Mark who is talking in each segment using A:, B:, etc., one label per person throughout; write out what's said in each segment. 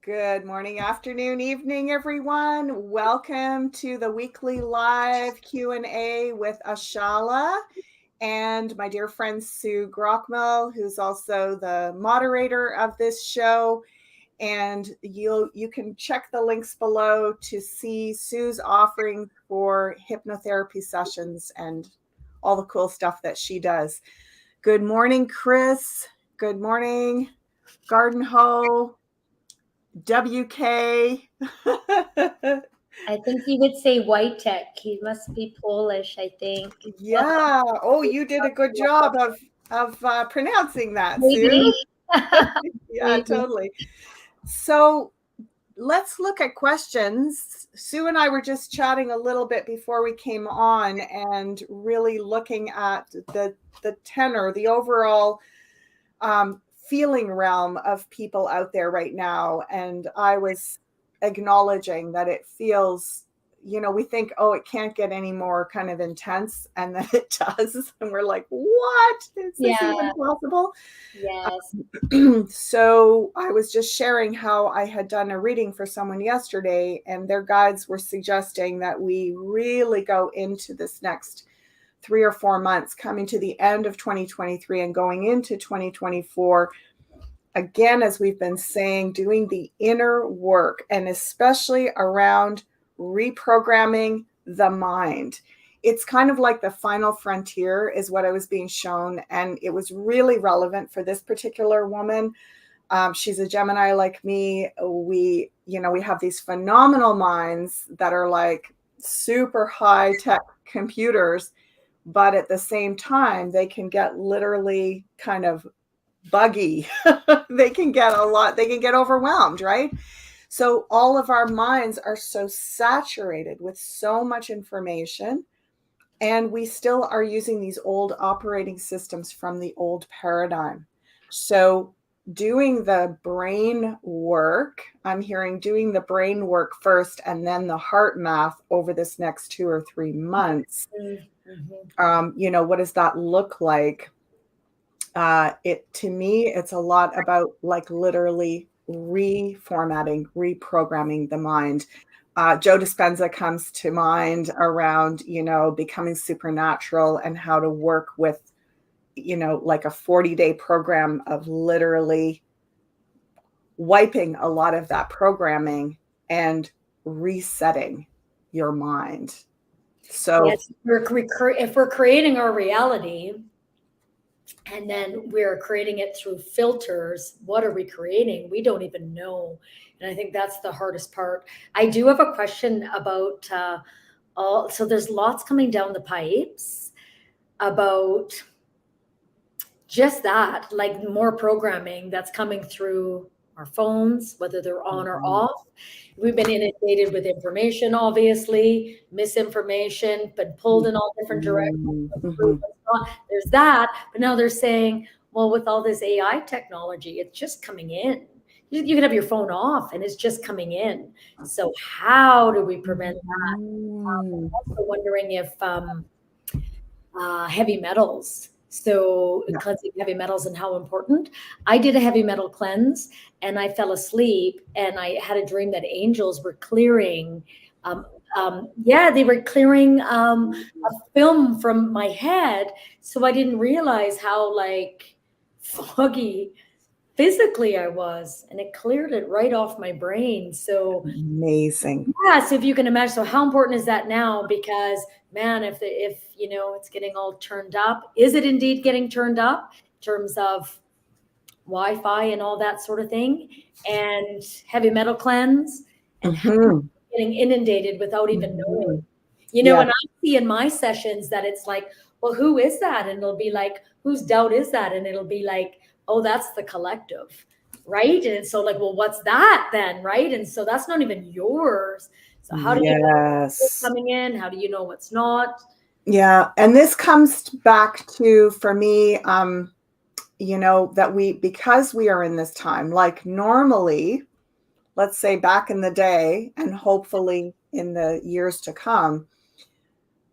A: Good morning, afternoon, evening, everyone. Welcome to the weekly live Q&A with Ashala and my dear friend Sue Grockmel, who's also the moderator of this show. And you can check the links below to see Sue's offering for hypnotherapy sessions and all the cool stuff that she does. Good morning, Chris. Good morning, Garden Hoe. WK.
B: I think he would say Wojtek. He must be Polish, I think.
A: Yeah. Oh, you did a good job of pronouncing that,
B: Maybe.
A: Sue. Yeah, totally. So let's look at questions. Sue and I were just chatting a little bit before we came on and really looking at the tenor, the overall feeling realm of people out there right now. And I was acknowledging that it feels, we think, oh, it can't get any more kind of intense. And then it does. And we're like, what? Is this even possible?
B: Yes.
A: So I was just sharing how I had done a reading for someone yesterday, and their guides were suggesting that we really go into this next 3 or 4 months, coming to the end of 2023 and going into 2024, again, as we've been saying, doing the inner work, and especially around reprogramming the mind. It's kind of like the final frontier is what I was being shown, and it was really relevant for this particular woman. She's a Gemini like me. We have these phenomenal minds that are like super high tech computers, but at the same time, they can get literally kind of buggy. They can get overwhelmed, right? So all of our minds are so saturated with so much information, and we still are using these old operating systems from the old paradigm. So doing the brain work, I'm hearing doing the brain work first and then the heart math over this next 2 or 3 months. What does that look like? To me, it's a lot about like literally reformatting, reprogramming the mind. Joe Dispenza comes to mind around, becoming supernatural and how to work with, like a 40-day program of literally wiping a lot of that programming and resetting your mind. So
B: yes, if we're creating our reality and then we're creating it through filters, what are we creating? We don't even know. And I think that's the hardest part. I do have a question about so there's lots coming down the pipes about just that, like more programming that's coming through our phones, whether they're on or off. We've been inundated with information, obviously, misinformation, been pulled in all different directions. There's that. But now they're saying, well, with all this AI technology, it's just coming in. You can have your phone off and it's just coming in. So how do we prevent that? I'm also wondering if heavy metals. So cleansing heavy metals and how important. I did a heavy metal cleanse and I fell asleep and I had a dream that angels were clearing. They were clearing a film from my head. So I didn't realize how like foggy physically I was, and it cleared it right off my brain. So
A: amazing.
B: Yes, if you can imagine. So how important is that now? Because man, if it's getting all turned up, is it indeed getting turned up in terms of Wi-Fi and all that sort of thing, and heavy metal cleanse, and getting inundated without even knowing? And I see in my sessions that it's like, well, who is that? And it'll be like, whose doubt is that? And it'll be like, oh, that's the collective, right? And so like, well, what's that then, right? And so that's not even yours. So how do you know what's coming in? How do you know what's not?
A: Yeah, and this comes back to, for me, that because we are in this time, like normally, let's say back in the day, and hopefully in the years to come,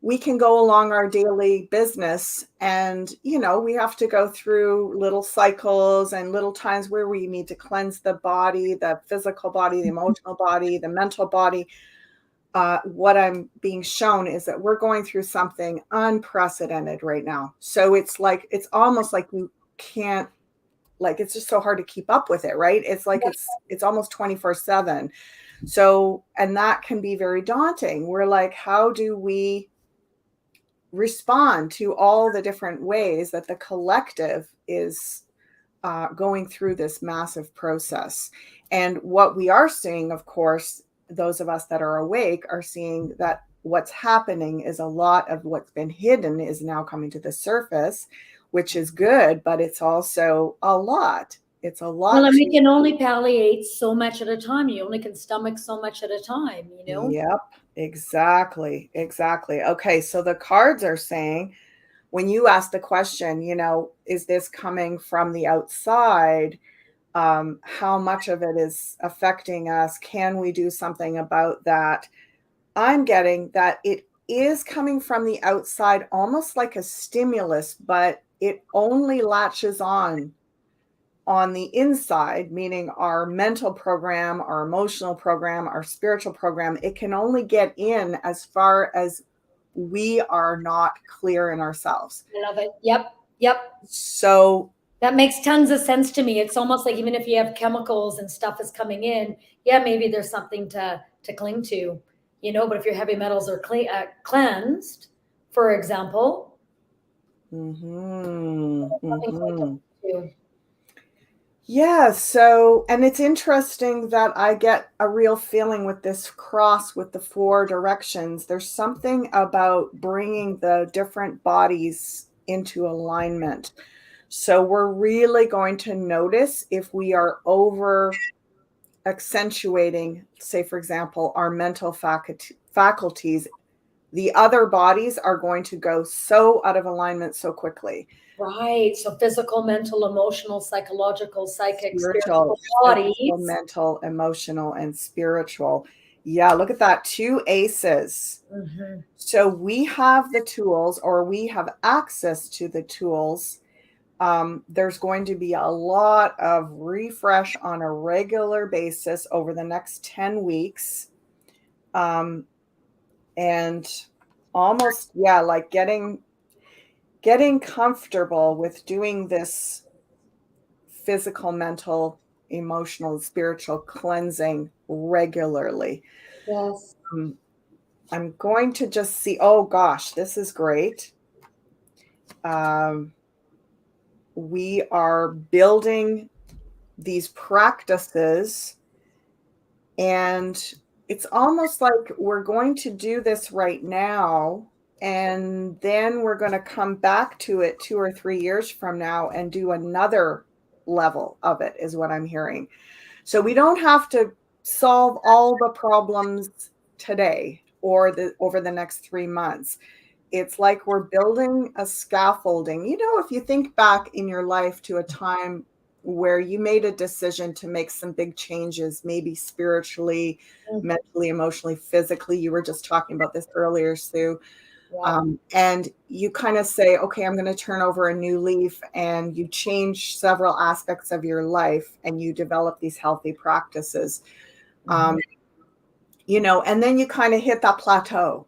A: we can go along our daily business and, we have to go through little cycles and little times where we need to cleanse the body, the physical body, the emotional body, the mental body. What I'm being shown is that we're going through something unprecedented right now. So it's almost like you can't, it's just so hard to keep up with it, right? It's like it's almost 24/7. So, and that can be very daunting. We're like, how do we respond to all the different ways that the collective is going through this massive process? And what we are seeing, of course, those of us that are awake are seeing that what's happening is a lot of what's been hidden is now coming to the surface, which is good, but it's also a lot. It's a lot.
B: Well, and we can only palliate so much at a time. You only can stomach so much at a time,
A: Yep, exactly. Okay, so the cards are saying, when you ask the question, is this coming from the outside? How much of it is affecting us? Can we do something about that? I'm getting that it is coming from the outside, almost like a stimulus, but it only latches on the inside, meaning our mental program, our emotional program, our spiritual program. It can only get in as far as we are not clear in ourselves.
B: I love it. Yep.
A: So
B: that makes tons of sense to me. It's almost like even if you have chemicals and stuff is coming in, maybe there's something to cling to, but if your heavy metals are cleansed, for example.
A: Yeah, so, and it's interesting that I get a real feeling with this cross with the 4 directions. There's something about bringing the different bodies into alignment. So we're really going to notice if we are over accentuating, say, for example, our mental faculties. The other bodies are going to go so out of alignment so quickly.
B: Right. So physical, mental, emotional, psychological, psychic,
A: spiritual
B: bodies.
A: physical, mental, emotional, and spiritual. Yeah, look at that. 2 aces.
B: Mm-hmm.
A: So we have the tools, or we have access to the tools. There's going to be a lot of refresh on a regular basis over the next 10 weeks. And almost, like getting comfortable with doing this physical, mental, emotional, spiritual cleansing regularly.
B: Yes.
A: I'm going to just see, oh gosh, this is great. We are building these practices, and it's almost like we're going to do this right now, and then we're going to come back to it 2 or 3 years from now and do another level of it, is what I'm hearing. So we don't have to solve all the problems today or over the next 3 months. It's like we're building a scaffolding. If you think back in your life to a time where you made a decision to make some big changes, maybe spiritually, mentally, emotionally, physically. You were just talking about this earlier, Sue. And you kind of say, okay, I'm going to turn over a new leaf, and you change several aspects of your life and you develop these healthy practices, and then you kind of hit that plateau.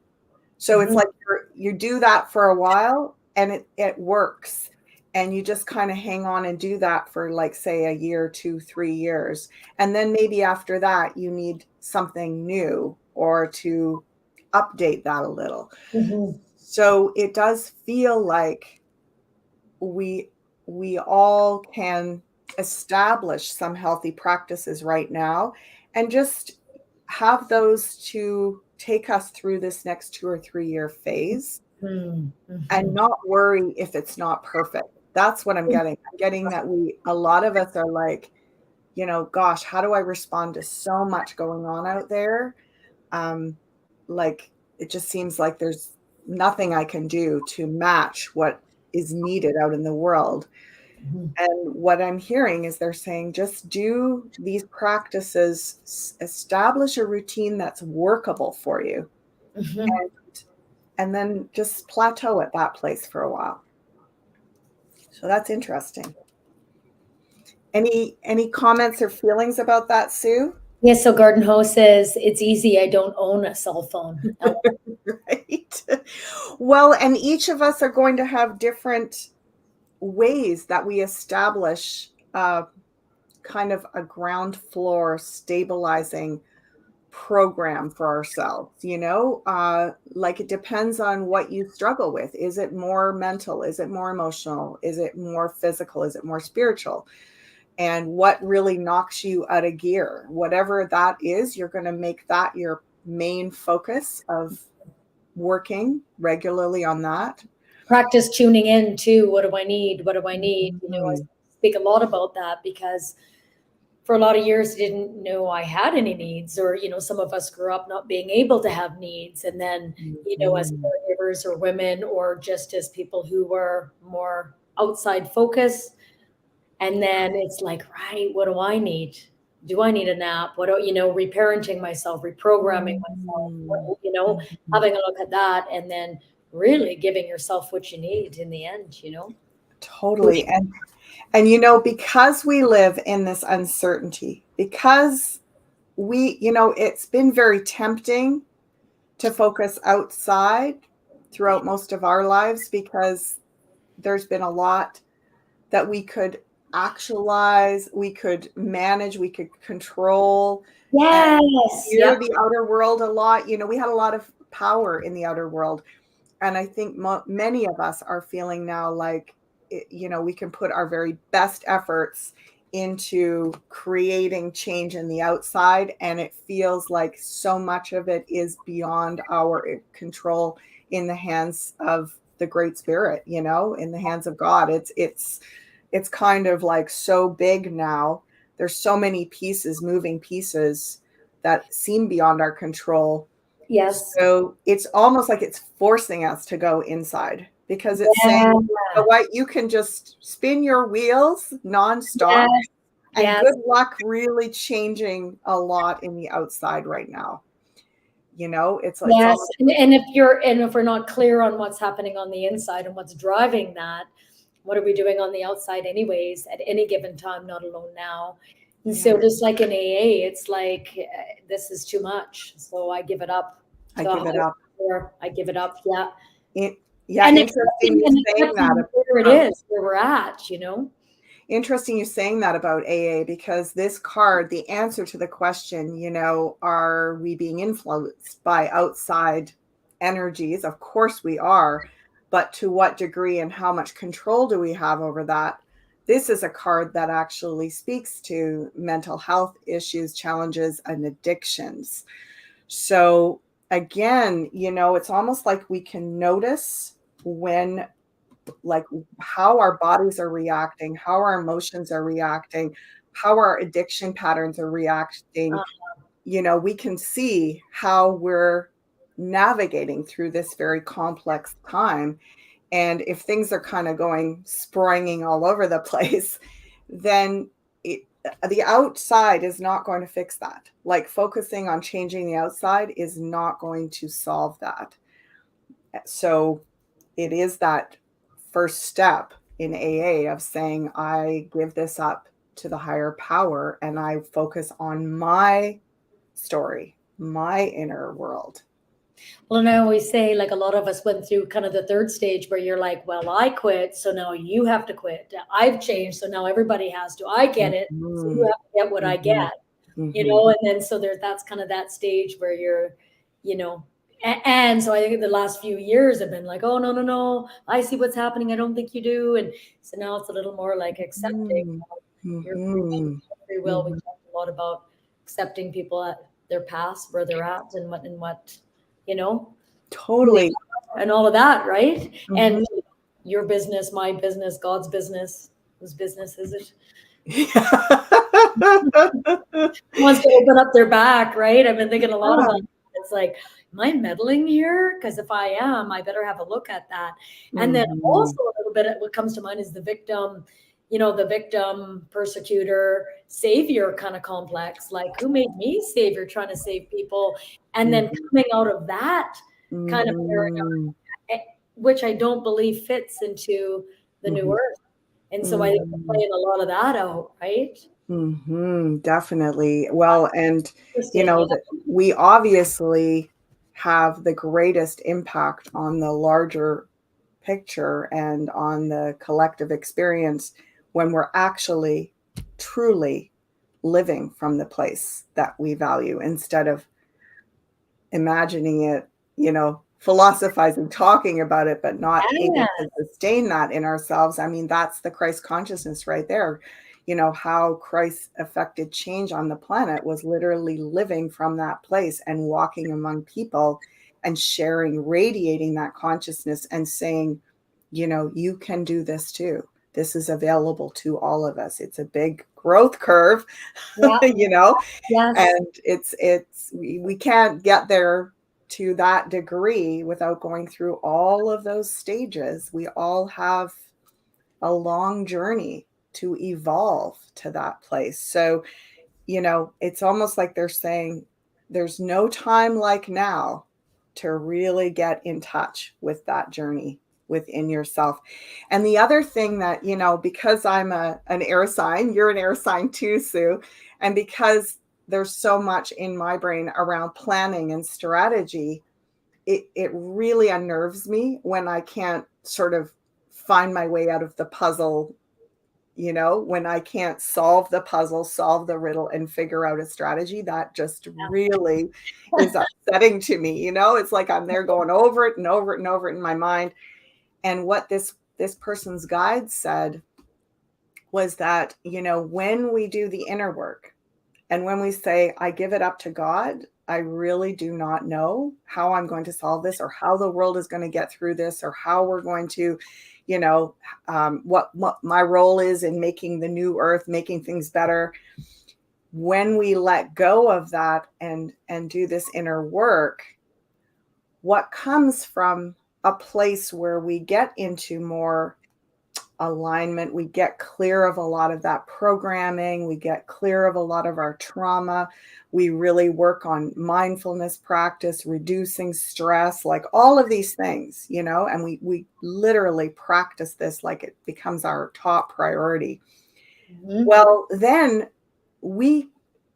A: So it's like you do that for a while and it works, and you just kind of hang on and do that for, like, say, a year, 2, 3 years. And then maybe after that, you need something new or to update that a little. So it does feel like we all can establish some healthy practices right now, and just have those to take us through this next 2 or 3 year phase, and not worry if it's not perfect. That's what I'm getting. I'm getting that a lot of us are like, gosh, how do I respond to so much going on out there? Like, it just seems like there's nothing I can do to match what is needed out in the world. And what I'm hearing is they're saying, just do these practices, establish a routine that's workable for you. And and then just plateau at that place for a while. So that's interesting. Any comments or feelings about that, Sue?
B: Yeah, so Garden Hose says, it's easy. I don't own a cell phone.
A: Right. Well, and each of us are going to have different ways that we establish kind of a ground floor stabilizing program for ourselves, like it depends on what you struggle with. Is it more mental? Is it more emotional? Is it more physical? Is it more spiritual? And what really knocks you out of gear? Whatever that is, you're going to make that your main focus of working regularly on that.
B: Practice tuning in too. What do I need? What do I need? I
A: Mhm.
B: speak a lot about that because for a lot of years I didn't know I had any needs, or some of us grew up not being able to have needs, and then as
A: Mhm.
B: caregivers or women, or just as people who were more outside focus, and then it's like, right, what do I need? Do I need a nap? What do reparenting myself, reprogramming myself,
A: Mhm. Mhm.
B: having a look at that, and then really giving yourself what you need in the end.
A: Totally. And because we live in this uncertainty, because it's been very tempting to focus outside throughout most of our lives, because there's been a lot that we could actualize, we could manage, we could control, and
B: Yes.
A: fear
B: Yep.
A: the outer world a lot. We had a lot of power in the outer world. And I think many of us are feeling now like, we can put our very best efforts into creating change in the outside. And it feels like so much of it is beyond our control, in the hands of the Great Spirit, in the hands of God. It's kind of like so big now. There's so many moving pieces that seem beyond our control.
B: Yes.
A: So it's almost like it's forcing us to go inside, because it's saying,
B: Yeah.
A: what, you can just spin your wheels nonstop,
B: Yes.
A: and
B: Yes.
A: good luck really changing a lot in the outside right now. It's
B: Yes.
A: almost,
B: And if we're not clear on what's happening on the inside and what's driving that, what are we doing on the outside anyways at any given time, not alone now? And
A: yeah,
B: so just like in AA, it's like, this is too much. So I give it up.
A: I
B: To a
A: give it
B: higher
A: up.
B: power. I give it up. Yeah.
A: Yeah,
B: And
A: interesting
B: accepting
A: you
B: and
A: saying that
B: accepting where it
A: about
B: is, where we're at.
A: Interesting you saying that about AA, because this card, the answer to the question, are we being influenced by outside energies? Of course we are, but to what degree and how much control do we have over that? This is a card that actually speaks to mental health issues, challenges, and addictions. So again, it's almost like we can notice when, like, how our bodies are reacting, how our emotions are reacting, how our addiction patterns are reacting. We can see how we're navigating through this very complex time. And if things are kind of going springing all over the place, then the outside is not going to fix that. Like, focusing on changing the outside is not going to solve that. So it is that first step in AA of saying, I give this up to the higher power, and I focus on my story, my inner world.
B: Well, and I always say, like, a lot of us went through kind of the third stage where you're like, well, I quit, so now you have to quit. I've changed, so now everybody has to. I get it, so you
A: Mhm,
B: have to get what I
A: mhm,
B: get.
A: mhm.
B: And then so that's kind of that stage where you're, and so I think the last few years have been like, oh, no, no, no, I see what's happening. I don't think you do. And so now it's a little more like accepting
A: Mhm,
B: your
A: mhm,
B: free will. We
A: mhm.
B: talked a lot about accepting people at their past, where they're at, and what, you know, who they
A: Totally.
B: are and all of that, right? And
A: Mhm.
B: your business, my business, God's business. Whose business is it? Who wants to open up their back, right? I've been thinking a lot about it. It's like, am I meddling here? Because if I am, I better have a look at that. And then
A: Mhm.
B: also a little bit, what comes to mind is the victim, the victim, persecutor, savior kind of complex. Like, who made me savior, trying to save people? And then
A: Mhm.
B: coming out of that kind of
A: Mm-hmm.
B: paradigm, which I don't believe fits into the new
A: Mm-hmm.
B: earth. And so I think we're
A: Mm-hmm.
B: playing a lot of that out, right?
A: Mm-hmm. Definitely. Well, and
B: Interesting. Yeah.
A: that we obviously have the greatest impact on the larger picture and on the collective experience when we're actually truly living from the place that we value instead of imagining it, philosophizing, talking about it, but not able
B: Yeah.
A: to sustain that in ourselves. I mean, that's the Christ consciousness right there. How Christ affected change on the planet was literally living from that place and walking among people and sharing, radiating that consciousness and saying, you can do this too. This is available to all of us. It's a big growth curve,
B: Yeah.
A: you know,
B: Yes.
A: and we can't get there to that degree without going through all of those stages. We all have a long journey to evolve to that place. So, it's almost like they're saying there's no time like now to really get in touch with that journey within yourself. And the other thing that, because I'm an air sign, you're an air sign too, Sue, and because there's so much in my brain around planning and strategy, it really unnerves me when I can't sort of find my way out of the puzzle, when I can't solve the puzzle, solve the riddle, and figure out a strategy. That just really is upsetting to me. It's like I'm there going over it and over it and over it in my mind. And what this person's guide said was that, when we do the inner work and when we say, I give it up to God, I really do not know how I'm going to solve this or how the world is going to get through this or how we're going to, what my role is in making the new earth, making things better. When we let go of that and do this inner work, what comes from a place where we get into more alignment, we get clear of a lot of that programming, we get clear of a lot of our trauma, we really work on mindfulness practice, reducing stress, like all of these things, and we literally practice this like it becomes our top priority.
B: Mhm.
A: Well, then we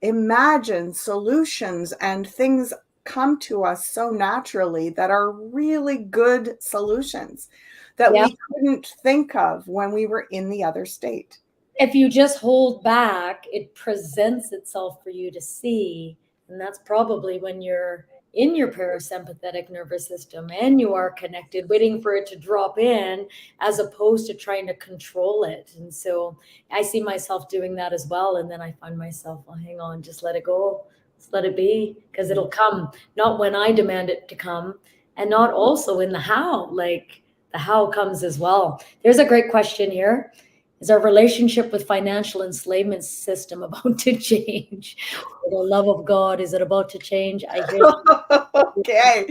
A: imagine solutions and things come to us so naturally that are really good solutions that
B: Yeah.
A: we couldn't think of when we were in the other state.
B: If you just hold back, it presents itself for you to see. And that's probably when you're in your parasympathetic nervous system and you are connected, waiting for it to drop in as opposed to trying to control it. And so I see myself doing that as well. And then I find myself, well, hang on, just let it go. Just let it be, because it'll come, not when I demand it to come, and not also in the how. Like the how comes as well. There's a great question here. Is our relationship with financial enslavement system about to change? For the love of God, is it about to change? I hear
A: Okay.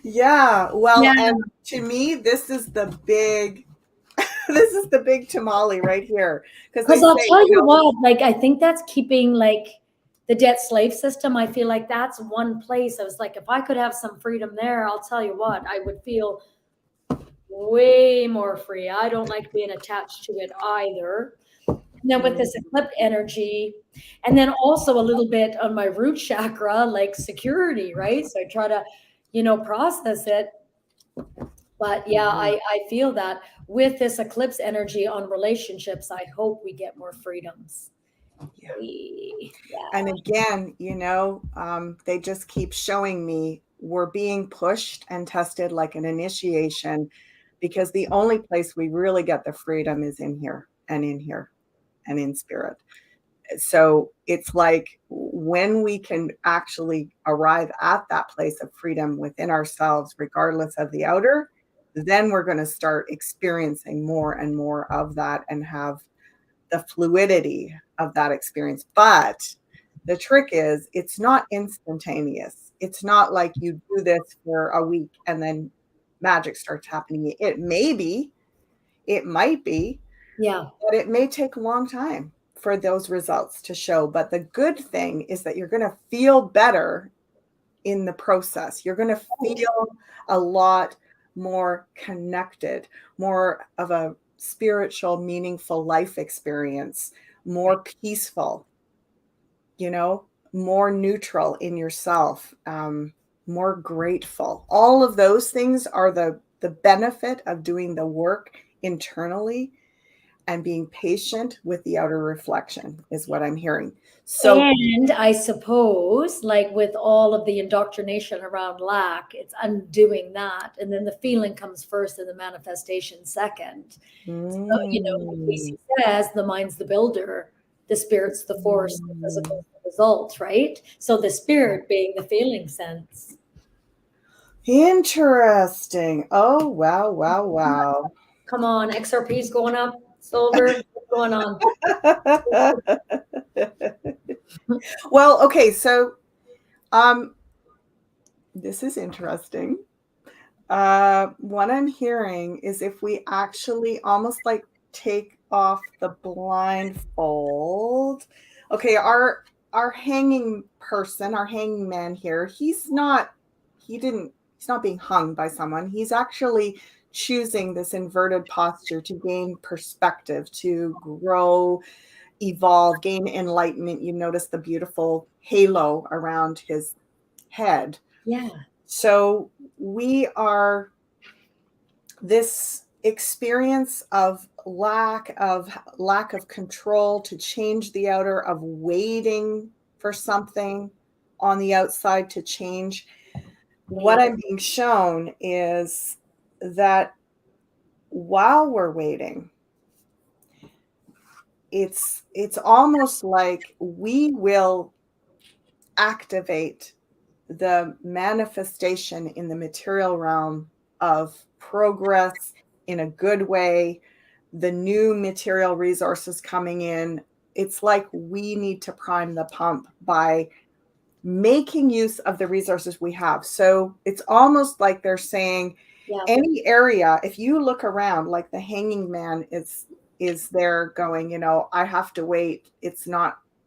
A: Yeah. Well,
B: yeah,
A: and to me, this is the big this is the big tamale right here. Because they
B: because I'll
A: say,
B: tell you what, like I think that's keeping like the debt slave system. I feel like that's one place. I was like, if I could have some freedom there, I'll tell you what, I would feel way more free. I don't like being attached to it either. And then with this eclipse energy, and then also a little bit on my root chakra, like security, right? So I try to, process it. But yeah, I feel that with this eclipse energy on relationships, I hope we get more freedoms.
A: yeah.
B: Yeah.
A: And again, they just keep showing me we're being pushed and tested like an initiation because the only place we really get the freedom is in here and in here and in spirit. So it's like when we can actually arrive at that place of freedom within ourselves, regardless of the outer, then we're going to start experiencing more and more of that and have the fluidity of that experience. But the trick is it's not instantaneous. It's not like you do this for a week and then magic starts happening. It may be, it might be,
B: Yeah.
A: but it may take a long time for those results to show. But the good thing is that you're going to feel better in the process. You're going to feel a lot more connected, more of a spiritual, meaningful life experience, more peaceful, more neutral in yourself, more grateful. All of those things are the benefit of doing the work internally and being patient with the outer reflection is what I'm hearing. So,
B: and I suppose, like with all of the indoctrination around lack, it's undoing that. And then the feeling comes first and the manifestation second. So, Casey says the mind's the builder, the spirit's the force, the physical the result, right? So the spirit being the feeling sense.
A: Interesting. Oh, wow, wow, wow.
B: Come on, XRP's going up, silver, what's going on?
A: Well, okay, so this is interesting. What I'm hearing is if we actually almost like take off the blindfold. Okay, our hanging person, our hanging man here, he's not being hung by someone. He's actually choosing this inverted posture to gain perspective, to grow, evolve, gain enlightenment. You notice the beautiful halo around his head.
B: Yeah.
A: So we are this experience of lack of control, to change the outer, of waiting for something on the outside to change. What I'm being shown is that while we're waiting, it's almost like we will activate the manifestation in the material realm of progress in a good way, the new material resources coming in. It's like we need to prime the pump by making use of the resources we have. So it's almost like they're saying, any area, if you look around, like the hanging man is there going, I have to wait.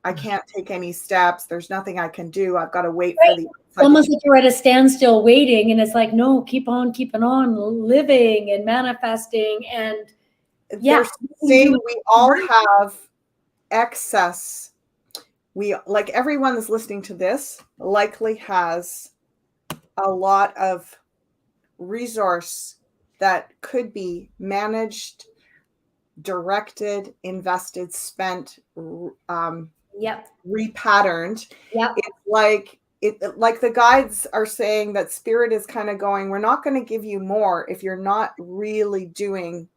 A: I can't take any steps. There's nothing I can do. I've got to wait for the.
B: It's almost like you're at a standstill waiting, and it's like, no, keep on keeping on living and manifesting. And
A: they're saying we all have excess. Like everyone that's listening to this likely has a lot of resource that could be managed, directed, invested, spent, repatterned. It's like the guides are saying that spirit is kind of going, we're not going to give you more if you're not really doing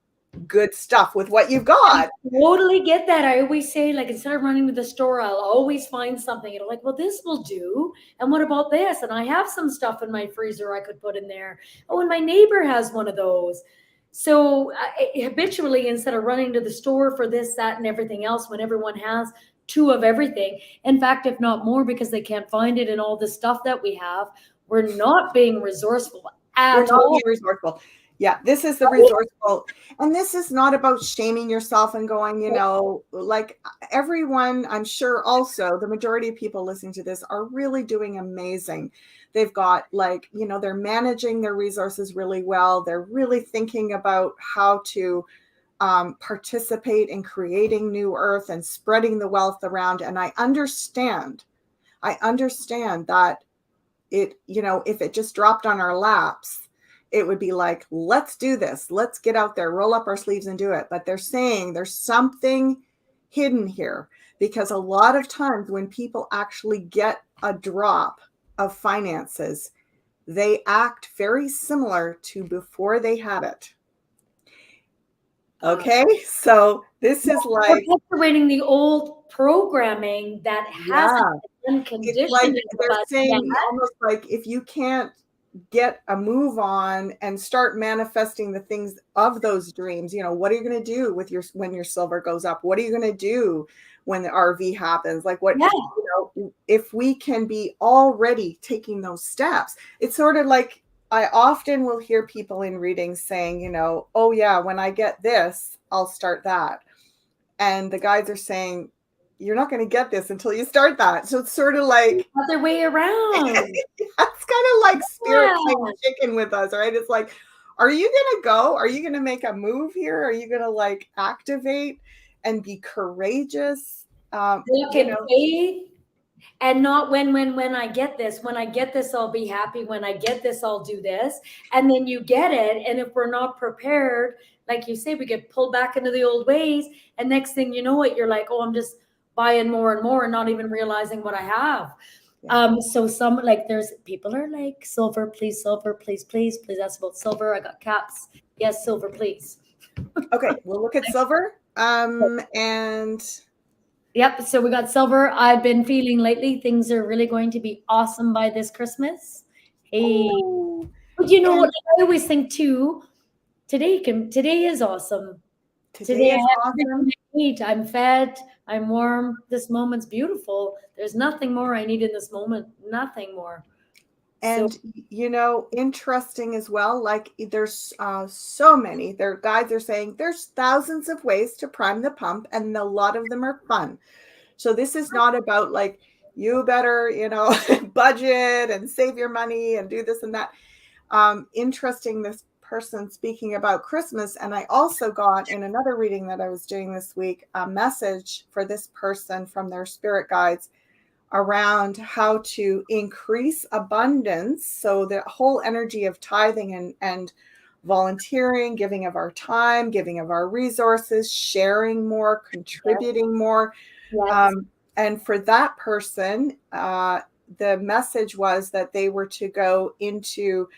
A: good stuff with what you've got.
B: I totally get that. I always say, like, instead of running to the store, I'll always find something. And I'm like, well, this will do. And what about this? And I have some stuff in my freezer I could put in there. Oh, and my neighbor has one of those. So habitually, instead of running to the store for this, that, and everything else, when everyone has two of everything, in fact, if not more, because they can't find it in all the stuff that we have, we're not being resourceful at all.
A: Being resourceful. Yeah, this is the resourceful. And this is not about shaming yourself and going, like everyone, I'm sure also the majority of people listening to this are really doing amazing. They've got they're managing their resources really well. They're really thinking about how to participate in creating new earth and spreading the wealth around. And I understand that if it just dropped on our laps, it would be like, let's do this. Let's get out there, roll up our sleeves and do it. But they're saying there's something hidden here, because a lot of times when people actually get a drop of finances, they act very similar to before they had it. Okay, so this is like
B: perpetuating the old programming that hasn't been conditioned.
A: It's like they're saying almost like, if you can't get a move on and start manifesting the things of those dreams, what are you going to do with when your silver goes up? What are you going to do when the RV happens? Like if we can be already taking those steps. It's sort of like, I often will hear people in readings saying, oh yeah, when I get this, I'll start that. And the guides are saying, you're not going to get this until you start that. So it's sort of like
B: other way around.
A: it's kind of like spirit
B: Yeah.
A: playing chicken with us, right? It's like, are you going to go? Are you going to make a move here? Are you going to like activate and be courageous?
B: Look at faith. And not when I get this. When I get this, I'll be happy. When I get this, I'll do this. And then you get it. And if we're not prepared, like you say, we get pulled back into the old ways. And next thing you know it, you're like, oh, I'm just buying more and more and not even realizing what I have.
A: Yeah.
B: So some like there's people are like, silver, please, please. That's about silver. I got caps. Yes, silver, please.
A: Okay, we'll look at silver. And
B: Yep. So we got silver. I've been feeling lately things are really going to be awesome by this Christmas. Hey,
A: oh,
B: but you know
A: and
B: what? I always think too. Today is awesome.
A: today
B: Today I
A: is
B: have
A: awesome.
B: everything I need. I'm fed. I'm warm. This moment's beautiful. There's nothing more I need in this moment. Nothing more. So
A: And you know, interesting as well. Like there's so many. Their guides are saying there's thousands of ways to prime the pump, and a lot of them are fun. So this is not about like you better, you know, budget and save your money and do this and that. Interesting. This person speaking about Christmas, and I also got in another reading that I was doing this week a message for this person from their spirit guides around how to increase abundance. So the whole energy of tithing and volunteering, giving of our time, giving of our resources, sharing more, contributing more.
B: yes,
A: And for that person, the message was that they were to go into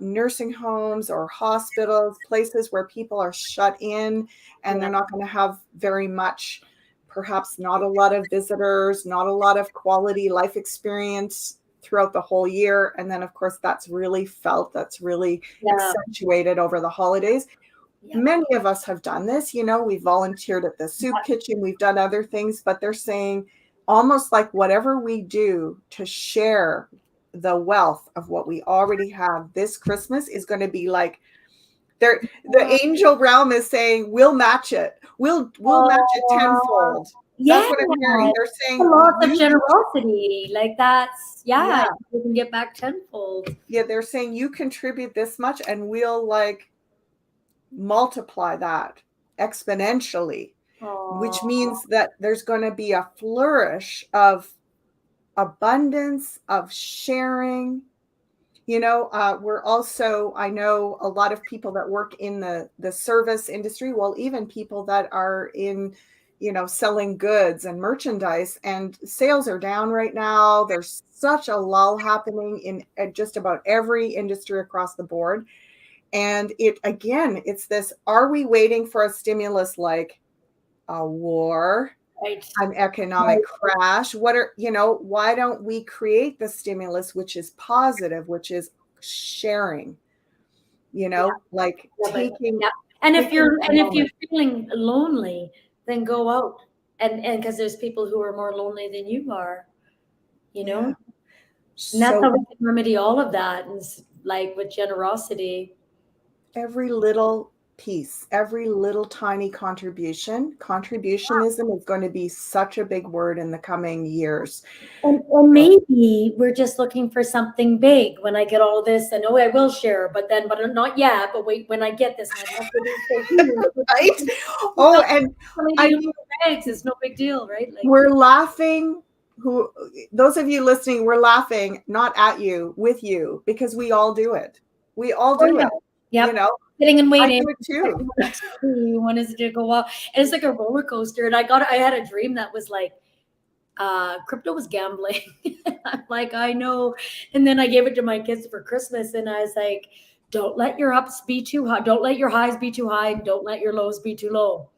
A: nursing homes or hospitals, places where people are shut in and they're not going to have very much, perhaps not a lot of visitors, not a lot of quality life experience throughout the whole year. And then, of course, that's really felt, that's really accentuated over the holidays. Many of us have done this, you know, we volunteered at the soup kitchen, we've done other things, but they're saying almost like whatever we do to share the wealth of what we already have this Christmas is going to be like there. The angel realm is saying we'll match it. We'll match it tenfold.
B: yeah,
A: That's what I'm hearing. They're
B: a
A: saying
B: lot of generosity. Like that's
A: yeah,
B: you can get back tenfold.
A: yeah. They're saying you contribute this much, and we'll like multiply that exponentially, which means that there's going to be a flourish of abundance, of sharing. You know, we're also, I know a lot of people that work in the service industry, well, even people that are in, you know, selling goods and merchandise, and sales are down right now. There's such a lull happening in just about every industry across the board. And it, again, it's this, are we waiting for a stimulus like a war, an economic crash? What are, you know, why don't we create the stimulus, which is positive, which is sharing, you know, like taking.
B: And if you're feeling lonely, then go out and because there's people who are more lonely than you are, you know. And that's how we can remedy all of that, and like with generosity.
A: Every little piece, every little tiny contributionism is going to be such a big word in the coming years.
B: And maybe we're just looking for something big. When I get all this, and I will share, but not yet. But wait, when I get this,
A: right? Oh, and
B: it's no big deal, right? Like,
A: we're laughing. Those of you listening, we're laughing not at you, with you, because we all do it. We all do it.
B: Yep.
A: You know,
B: sitting and waiting.
A: I do it too.
B: When is it to go out? And it's like a roller coaster. And I had a dream that was like, crypto was gambling. I'm like, I know. And then I gave it to my kids for Christmas, and I was like, don't let your ups be too high. Don't let your highs be too high. And don't let your lows be too low.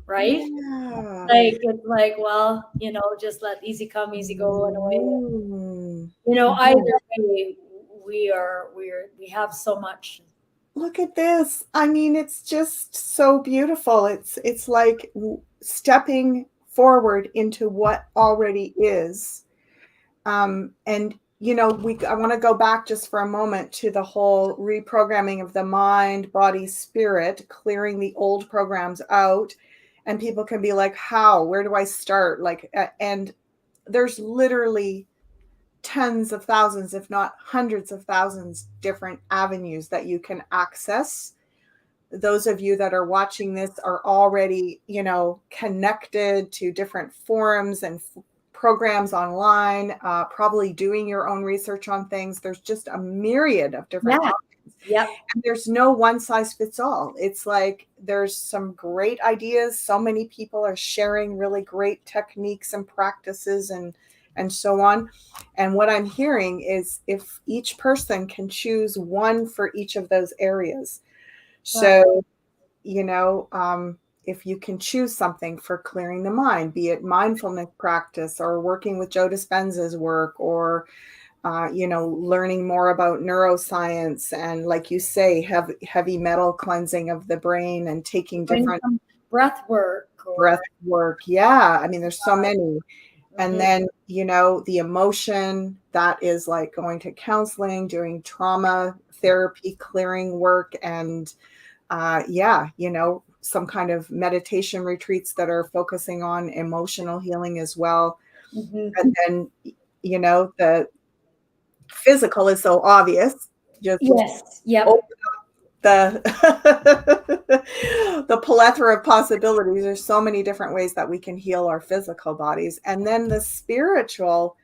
B: Right?
A: Yeah.
B: Like it's like, well, you know, just let easy come, easy go, and away. You know, either way, we have so much.
A: Look at this. I mean, it's just so beautiful. It's like stepping forward into what already is. And you know, I want to go back just for a moment to the whole reprogramming of the mind, body, spirit, clearing the old programs out And people can be like, how, where do I start? Like, and there's literally tens of thousands, if not hundreds of thousands, different avenues that you can access. Those of you that are watching this are already, connected to different forums and programs online, probably doing your own research on things. There's just a myriad of different options.
B: Yep.
A: And there's no one size fits all. It's like there's some great ideas. So many people are sharing really great techniques and practices and so on. And what I'm hearing is if each person can choose one for each of those areas. So, if you can choose something for clearing the mind, be it mindfulness practice or working with Joe Dispenza's work, or learning more about neuroscience and, like you say, heavy metal cleansing of the brain and taking different
B: breath work.
A: Yeah. I mean, there's so many. And then, the emotion that is like going to counseling, doing trauma therapy, clearing work, and some kind of meditation retreats that are focusing on emotional healing as well. And then, the physical is so obvious. Just open up the plethora of possibilities. There's so many different ways that we can heal our physical bodies. And then the spiritual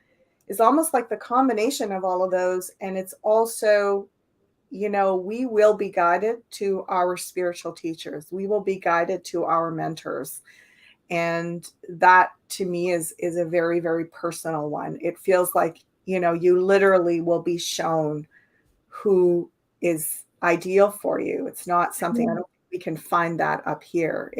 A: is almost like the combination of all of those. And it's also, we will be guided to our spiritual teachers. We will be guided to our mentors. And that to me is a very, very personal one. It feels like, you literally will be shown who is ideal for you. It's not something, I don't think we can find that up here.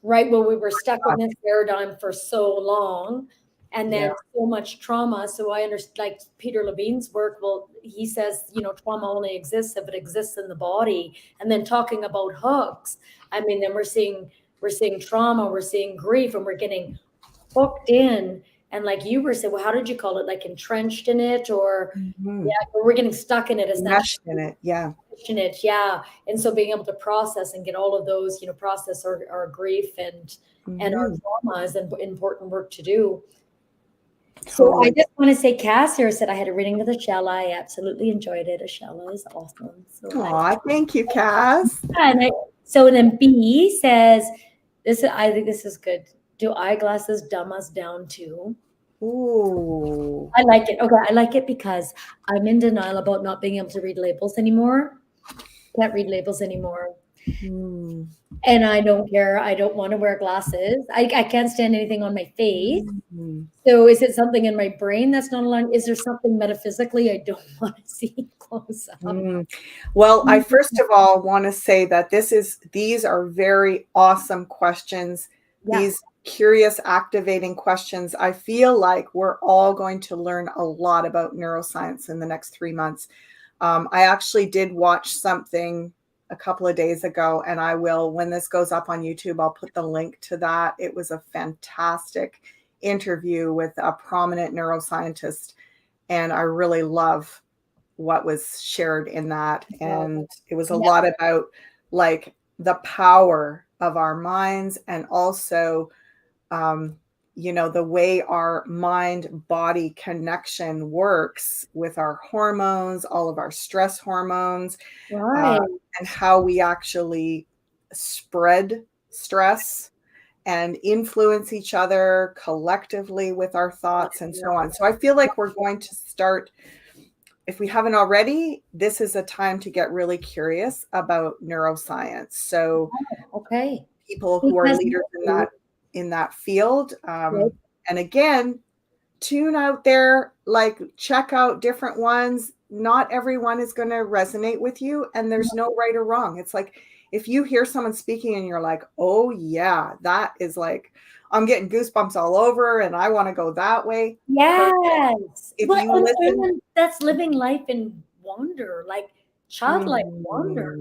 B: Right. Well, we were stuck in this paradigm for so long, and then so much trauma. So I understand, like Peter Levine's work. Well, he says, trauma only exists if it exists in the body. And then talking about hooks, I mean, then we're seeing trauma, we're seeing grief, and we're getting hooked in. And like you were saying, well, how did you call it? Like entrenched in it, or we're getting stuck in it.
A: Meshed in it, yeah.
B: And so being able to process and get all of those, process our grief and our trauma is important work to do. So I just want to say, Cass here said I had a reading with Ashella. I absolutely enjoyed it. Ashella is awesome.
A: So thank you, Cass.
B: So then B says, I think this is good. Do eyeglasses dumb us down too?
A: Ooh.
B: I like it. Okay, I like it because I'm in denial about not being able to read labels anymore. Can't read labels anymore. And I don't care. I don't want to wear glasses. I can't stand anything on my face. So is it something in my brain that's not aligned? Is there something metaphysically I don't want to see close up?
A: Well, I first of all want to say that these are very awesome questions. These curious, activating questions. I feel like we're all going to learn a lot about neuroscience in the next 3 months. I actually did watch something a couple of days ago, and I will, when this goes up on YouTube, I'll put the link to that. It was a fantastic interview with a prominent neuroscientist, and I really love what was shared in that. And it was a lot about like the power of our minds, and also the way our mind-body connection works with our hormones, all of our stress hormones, and how we actually spread stress and influence each other collectively with our thoughts and so on. So I feel like we're going to start, if we haven't already, this is a time to get really curious about neuroscience. So people who are leaders in that field. And again, tune out there, like check out different ones. Not everyone is going to resonate with you, and there's no right or wrong. It's like, if you hear someone speaking and you're like, oh yeah, that is like, I'm getting goosebumps all over and I want to go that way.
B: Yes.
A: If you listen,
B: that's living life in wonder, like childlike wonder.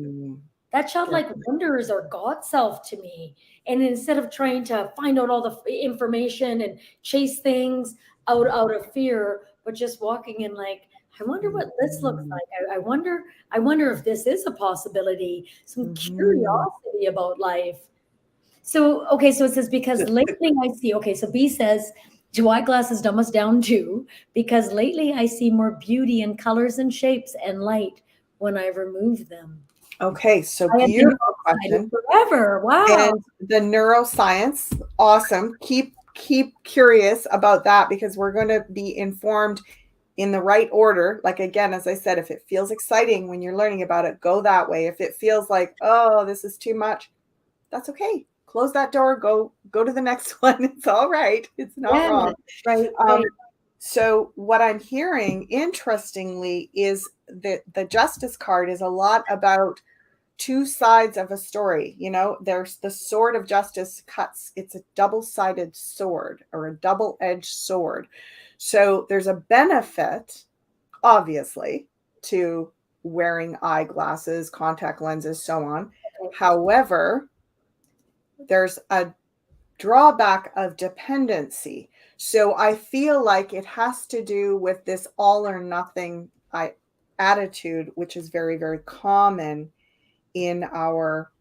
B: That childlike wonder is our God self to me. And instead of trying to find out all the information and chase things out of fear, but just walking in like, I wonder what this looks like. I wonder if this is a possibility, some curiosity about life. So, okay, so it says, because lately I see, okay, so B says, do eyeglasses dumb us down too? Because lately I see more beauty in colors and shapes and light when I remove them.
A: Okay, so
B: I have been
A: beautiful
B: excited
A: question.
B: forever. Wow.
A: And the neuroscience, awesome. Keep curious about that, because we're going to be informed in the right order. Like, again, as I said, if it feels exciting when you're learning about it, go that way. If it feels like, oh, this is too much, that's okay. Close that door, go to the next one. It's all right. It's not
B: Yeah,
A: wrong.
B: right,
A: Um,
B: right.
A: so what I'm hearing, interestingly, is that the justice card is a lot about two sides of a story. You know, there's the sword of justice cuts. It's a double-sided sword, or a double-edged sword. So there's a benefit, obviously, to wearing eyeglasses, contact lenses, so on. However, there's a drawback of dependency. So I feel like it has to do with this all or nothing attitude, which is very, very common in our,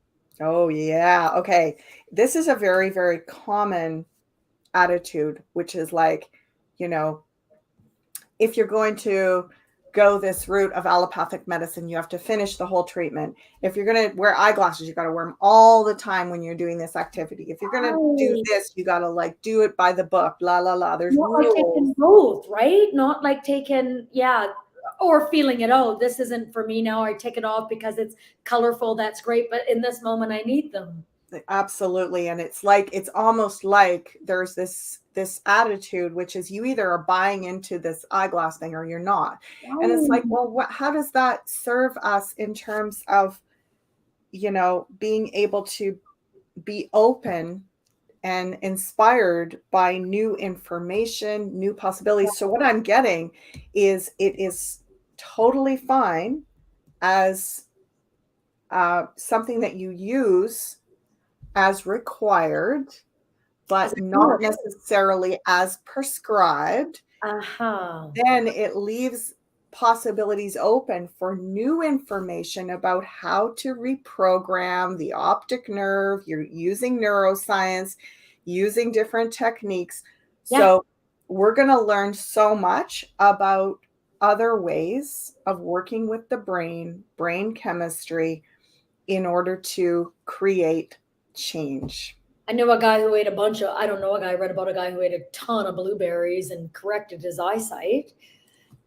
A: oh yeah, okay. This is a very, very common attitude, which is like, you know, if you're going to go this route of allopathic medicine, you have to finish the whole treatment. If you're going to wear eyeglasses, you got to wear them all the time when you're doing this activity. If you're going to do this, you got to like do it by the book, la, la, la. There's
B: Not like taking
A: rules.
B: both, right? Not like taking, yeah, or feeling it, oh, this isn't for me now. I take it off because it's colorful. That's great. But in this moment, I need them.
A: Absolutely. And it's like, it's almost like there's this attitude, which is you either are buying into this eyeglass thing or you're not. And it's like, well, how does that serve us in terms of, you know, being able to be open and inspired by new information, new possibilities? So what I'm getting is it is totally fine as something that you use as required, but not necessarily as prescribed. Then it leaves possibilities open for new information about how to reprogram the optic nerve. You're using neuroscience, using different techniques. So we're going to learn so much about other ways of working with the brain chemistry, in order to create change.
B: I know a guy who ate a bunch of, I don't know, a guy, I read about a guy who ate a ton of blueberries and corrected his eyesight.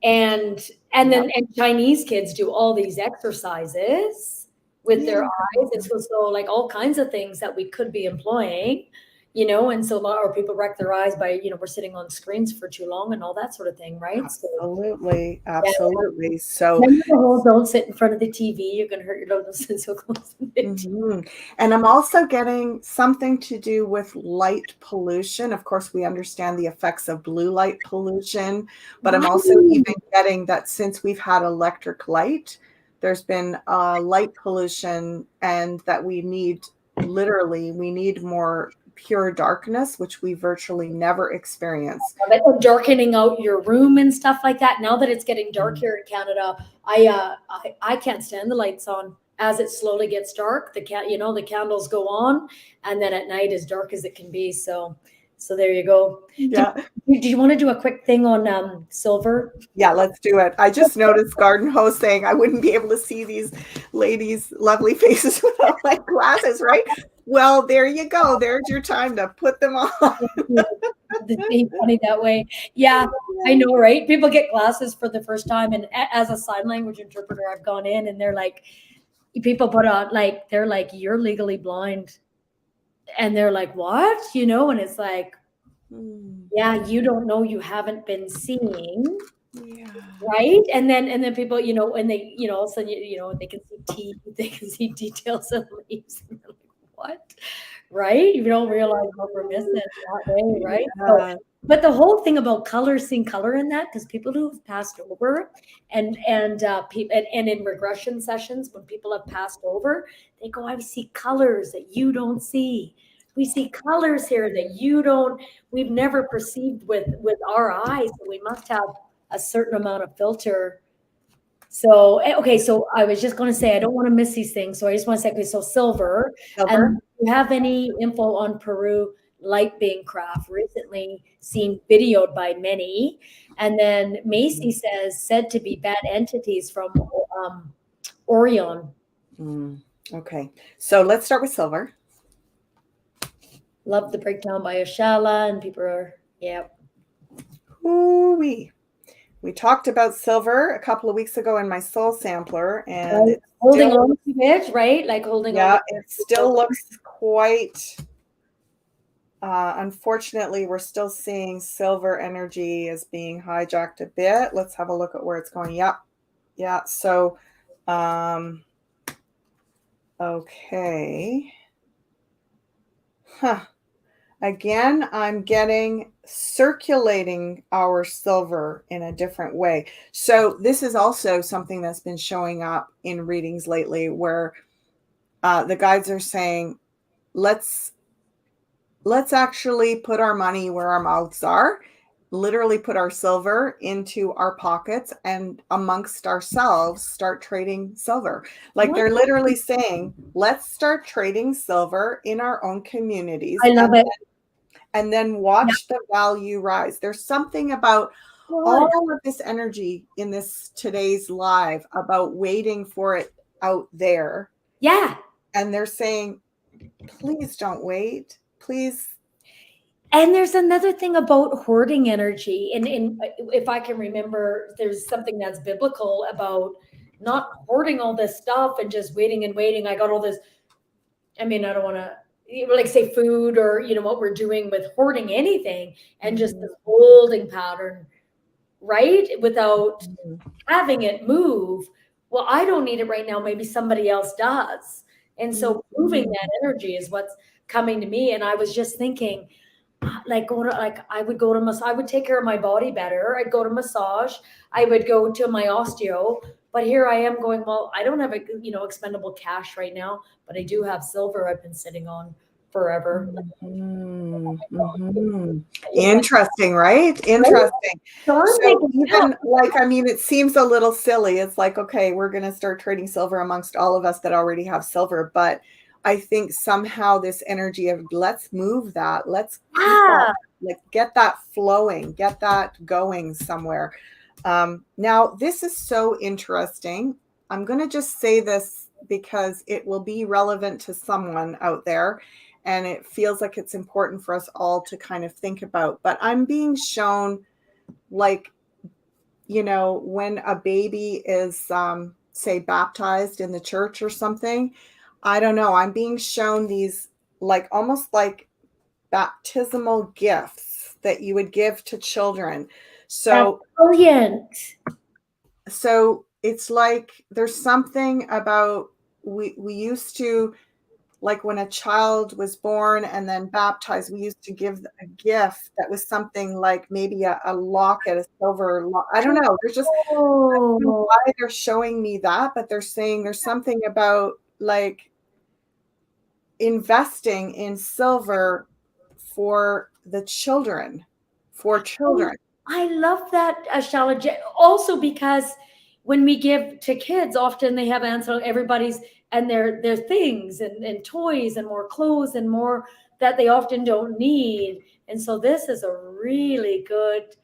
B: And then and Chinese kids do all these exercises with their eyes. And so like all kinds of things that we could be employing, you know, and so a lot of people wreck their eyes by, you know, we're sitting on screens for too long and all that sort of thing, right?
A: Absolutely. Absolutely. So
B: don't sit in front of the TV. You're going to hurt your nose so close to the TV.
A: And I'm also getting something to do with light pollution. Of course, we understand the effects of blue light pollution, but I'm also even getting that since we've had electric light, there's been light pollution, and that we need more pure darkness, which we virtually never experience.
B: Darkening out your room and stuff like that. Now that it's getting dark here in Canada, I can't stand the lights on. As it slowly gets dark, the candles go on, and then at night as dark as it can be. So there you go.
A: Yeah.
B: Do you want to do a quick thing on silver?
A: Yeah, let's do it. I just noticed Garden Hose saying I wouldn't be able to see these ladies' lovely faces without my glasses, right? Well, there you go. There's your time to put them on.
B: It's funny that way. Yeah, I know, right? People get glasses for the first time, and as a sign language interpreter, I've gone in and they're like, people put on like, they're like, you're legally blind, and they're like, what? You know, and it's like, yeah, you don't know, you haven't been seeing. Yeah. Right. And then people, you know, and they, you know, all of a sudden, you know, they can see teeth, they can see details of leaves. And they're like, what? Right. You don't realize what we're missing that way. Right. So, but the whole thing about color, seeing color in that, because people who have passed over and in regression sessions, when people have passed over, they go, I see colors that you don't see. We see colors here that we've never perceived with our eyes. So we must have a certain amount of filter. So, okay. So I was just going to say, I don't want to miss these things. So I just want to say, okay, so silver. And you have any info on Peru light being craft? Recently seen videoed by many. And then Macy says said to be bad entities from Orion.
A: Okay, so let's start with silver.
B: Love the breakdown by Oshala, and people are, yeah.
A: Ooh-wee. We talked about silver a couple of weeks ago in my soul sampler, and
B: Right. Holding on to it, right? Like holding on.
A: Yeah, it still looks quite, unfortunately, we're still seeing silver energy as being hijacked a bit. Let's have a look at where it's going. Yep. Yeah. So, okay. Huh. Again, I'm getting circulating our silver in a different way. So this is also something that's been showing up in readings lately where the guides are saying, let's actually put our money where our mouths are, literally put our silver into our pockets and amongst ourselves start trading silver. Like they're literally saying, let's start trading silver in our own communities.
B: I love it.
A: And then watch the value rise. There's something about all of this energy in this today's live about waiting for it out there.
B: Yeah.
A: And they're saying, please don't wait. Please.
B: And there's another thing about hoarding energy. And if I can remember, there's something that's biblical about not hoarding all this stuff and just waiting and waiting. I got all this. I mean, I don't want to like say food or, you know, what we're doing with hoarding anything and just this holding pattern, right? Without having it move. Well, I don't need it right now. Maybe somebody else does. And so moving that energy is what's coming to me. And I was just thinking, like I would go to I would take care of my body better. I'd go to massage. I would go to my osteo. But here I am going, well, I don't have expendable cash right now, but I do have silver I've been sitting on forever.
A: Interesting, right? Interesting. So even I mean, it seems a little silly. It's like, okay, we're going to start trading silver amongst all of us that already have silver. But I think somehow this energy of let's move that, let's keep that, like get that flowing, get that going somewhere. Now, this is so interesting. I'm going to just say this because it will be relevant to someone out there. And it feels like it's important for us all to kind of think about. But I'm being shown, like, when a baby is, say, baptized in the church or something, I don't know. I'm being shown these, like, almost like baptismal gifts that you would give to children. So
B: brilliant.
A: So it's like there's something about we used to, like when a child was born and then baptized, we used to give a gift that was something like maybe a locket, a silver I don't know. There's just I don't know why they're showing me that, but they're saying there's something about like investing in silver for the children, for children.
B: I love that, Ashala. Also because when we give to kids, often they have answer everybody's and their things and toys and more clothes and more that they often don't need. And so this is a really good,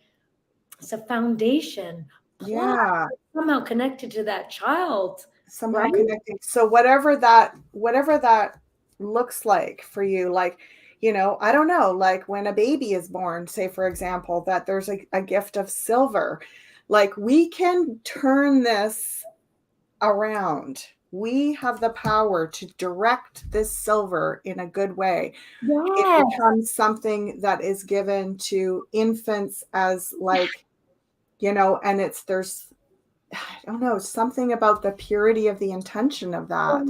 B: it's a foundation.
A: Yeah.
B: Somehow connected to that child.
A: Somehow connecting. So whatever that looks like for you, like, I don't know, like when a baby is born, say, for example, that there's a gift of silver, like we can turn this around. We have the power to direct this silver in a good way.
B: Yes.
A: It becomes something that is given to infants as like, and there's I don't know, something about the purity of the intention of that.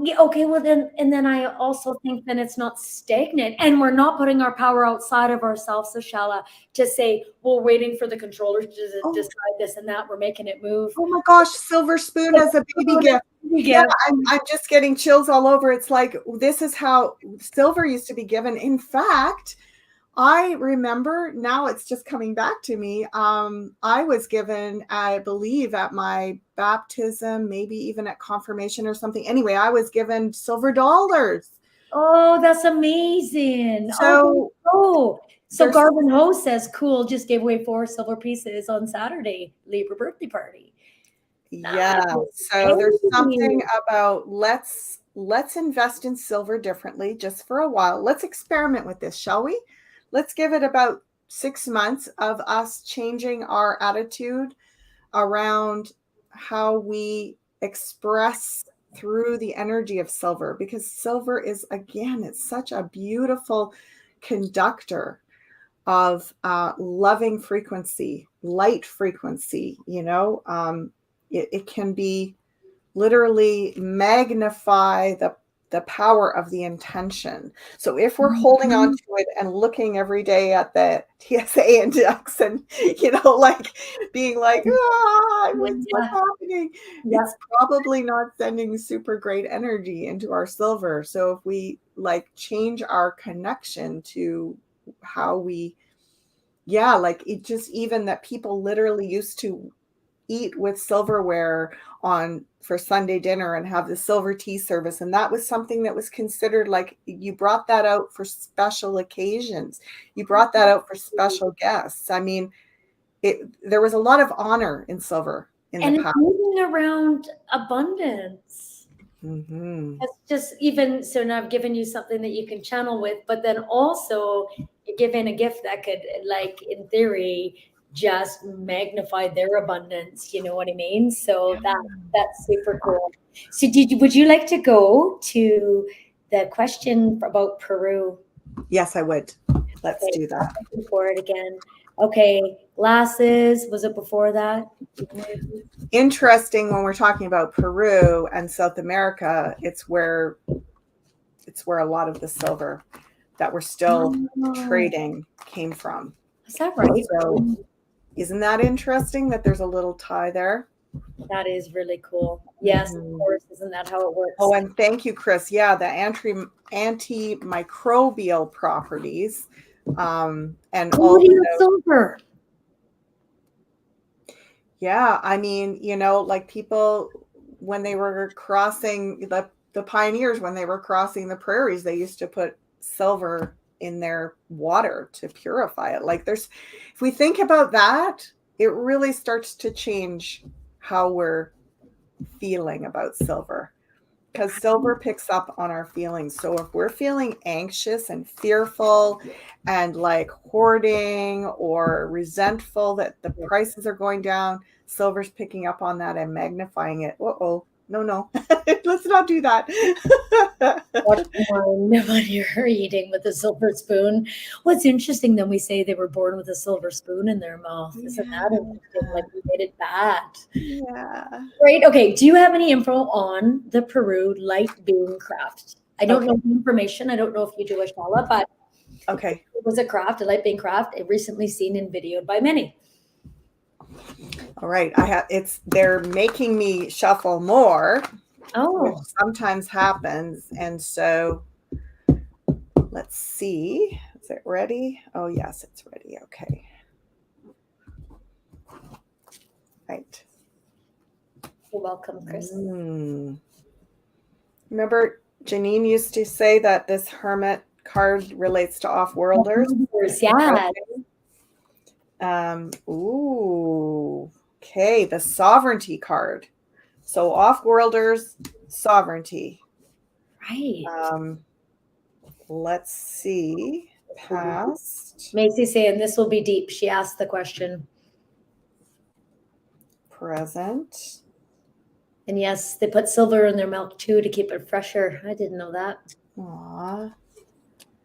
B: Yeah, okay, well then I also think then it's not stagnant and we're not putting our power outside of ourselves, Ashala, to say, we're waiting for the controllers to decide this and that, we're making it move.
A: Oh my gosh, silver spoon as a baby gift. Yeah, I'm just getting chills all over. It's like, this is how silver used to be given. In fact, I remember, now it's just coming back to me. I was given, I believe, at my baptism, maybe even at confirmation or something. Anyway, I was given silver dollars.
B: Oh, that's amazing.
A: So
B: So
A: there's,
B: Garvin Ho says, cool, just gave away 4 silver pieces on Saturday, Libra birthday party.
A: yeah.
B: Nice.
A: So there's
B: Hey.
A: something about let's invest in silver differently just for a while. Let's experiment with this, shall we? Let's give it about 6 months of us changing our attitude around how we express through the energy of silver, because silver is, again, it's such a beautiful conductor of loving frequency, light frequency. It can be literally magnify the power of the intention. So if we're holding on to it and looking every day at the TSA index and, like being like, what's
B: Yeah.
A: happening?
B: Yeah.
A: It's probably not sending super great energy into our silver. So if we like change our connection to how we, like it just, even that people literally used to eat with silverware on for Sunday dinner and have the silver tea service. And that was something that was considered like, you brought that out for special occasions. You brought that out for special guests. I mean, there was a lot of honor in silver in the
B: And it's
A: past.
B: moving around abundance.
A: Mm-hmm.
B: It's just even so now I've given you something that you can channel with, but then also you're given a gift that could, like in theory, just magnify their abundance. You know what I mean? So that's super cool. So would you like to go to the question about Peru?
A: Yes, I would. Let's
B: Okay,
A: do
B: I'm
A: that.
B: looking for it again. Okay, glasses. Was it before that?
A: Interesting, when we're talking about Peru and South America, it's where a lot of the silver that we're still
B: Oh,
A: trading came from.
B: is that right?
A: So isn't that interesting that there's a little tie there?
B: That is really cool. Yes, of
A: Mhm.
B: course. Isn't that how it works?
A: Oh, and thank you, Chris. Yeah, the antimicrobial properties, and also,
B: Palladium silver.
A: yeah, I mean, like people, when they were crossing the pioneers, when they were crossing the prairies, they used to put silver in their water to purify it. Like if we think about that, it really starts to change how we're feeling about silver, because silver picks up on our feelings. So if we're feeling anxious and fearful and like hoarding or resentful that the prices are going down, silver's picking up on that and magnifying it. No, let's not do that.
B: Watch mine when you're eating with a silver spoon. What's interesting, then we say they were born with a silver spoon in their mouth. Isn't that interesting? Like we made it bad.
A: Yeah.
B: Right. Okay. Do you have any info on the Peru light beam craft? I don't
A: Okay.
B: know the information. I don't know if you do, Ashala, but
A: Okay.
B: it was a craft, a light beam craft, recently seen and videoed by many.
A: All right. They're making me shuffle more, which
B: Oh,
A: sometimes happens. And so let's see. Is it ready? Oh, yes, it's ready. Okay. Right.
B: you're welcome, Chris.
A: Remember, Janine used to say that this Hermit card relates to off-worlders.
B: Yeah.
A: Ooh. Okay, the Sovereignty card. So off-worlders, sovereignty.
B: Right.
A: Let's see. Past,
B: Macy's saying this will be deep. She asked the question.
A: present.
B: And yes, they put silver in their milk too to keep it fresher. I didn't know that.
A: Aww.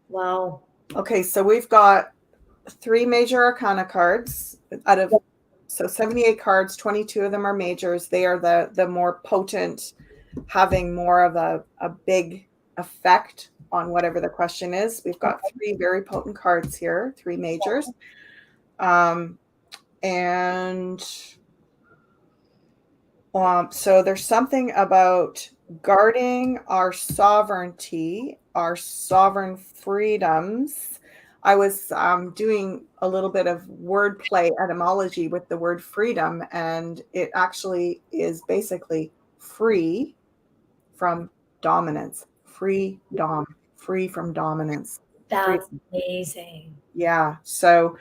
B: Wow.
A: Okay, so we've got 3 major arcana cards out of, so 78 cards, 22 of them are majors. They are the more potent, having more of a big effect on whatever the question is. We've got 3 very potent cards here, 3 majors. So there's something about guarding our sovereignty, our sovereign freedoms. I was doing a little bit of wordplay etymology with the word freedom, and it actually is basically free from dominance, freedom, free from dominance.
B: That's amazing.
A: Yeah. So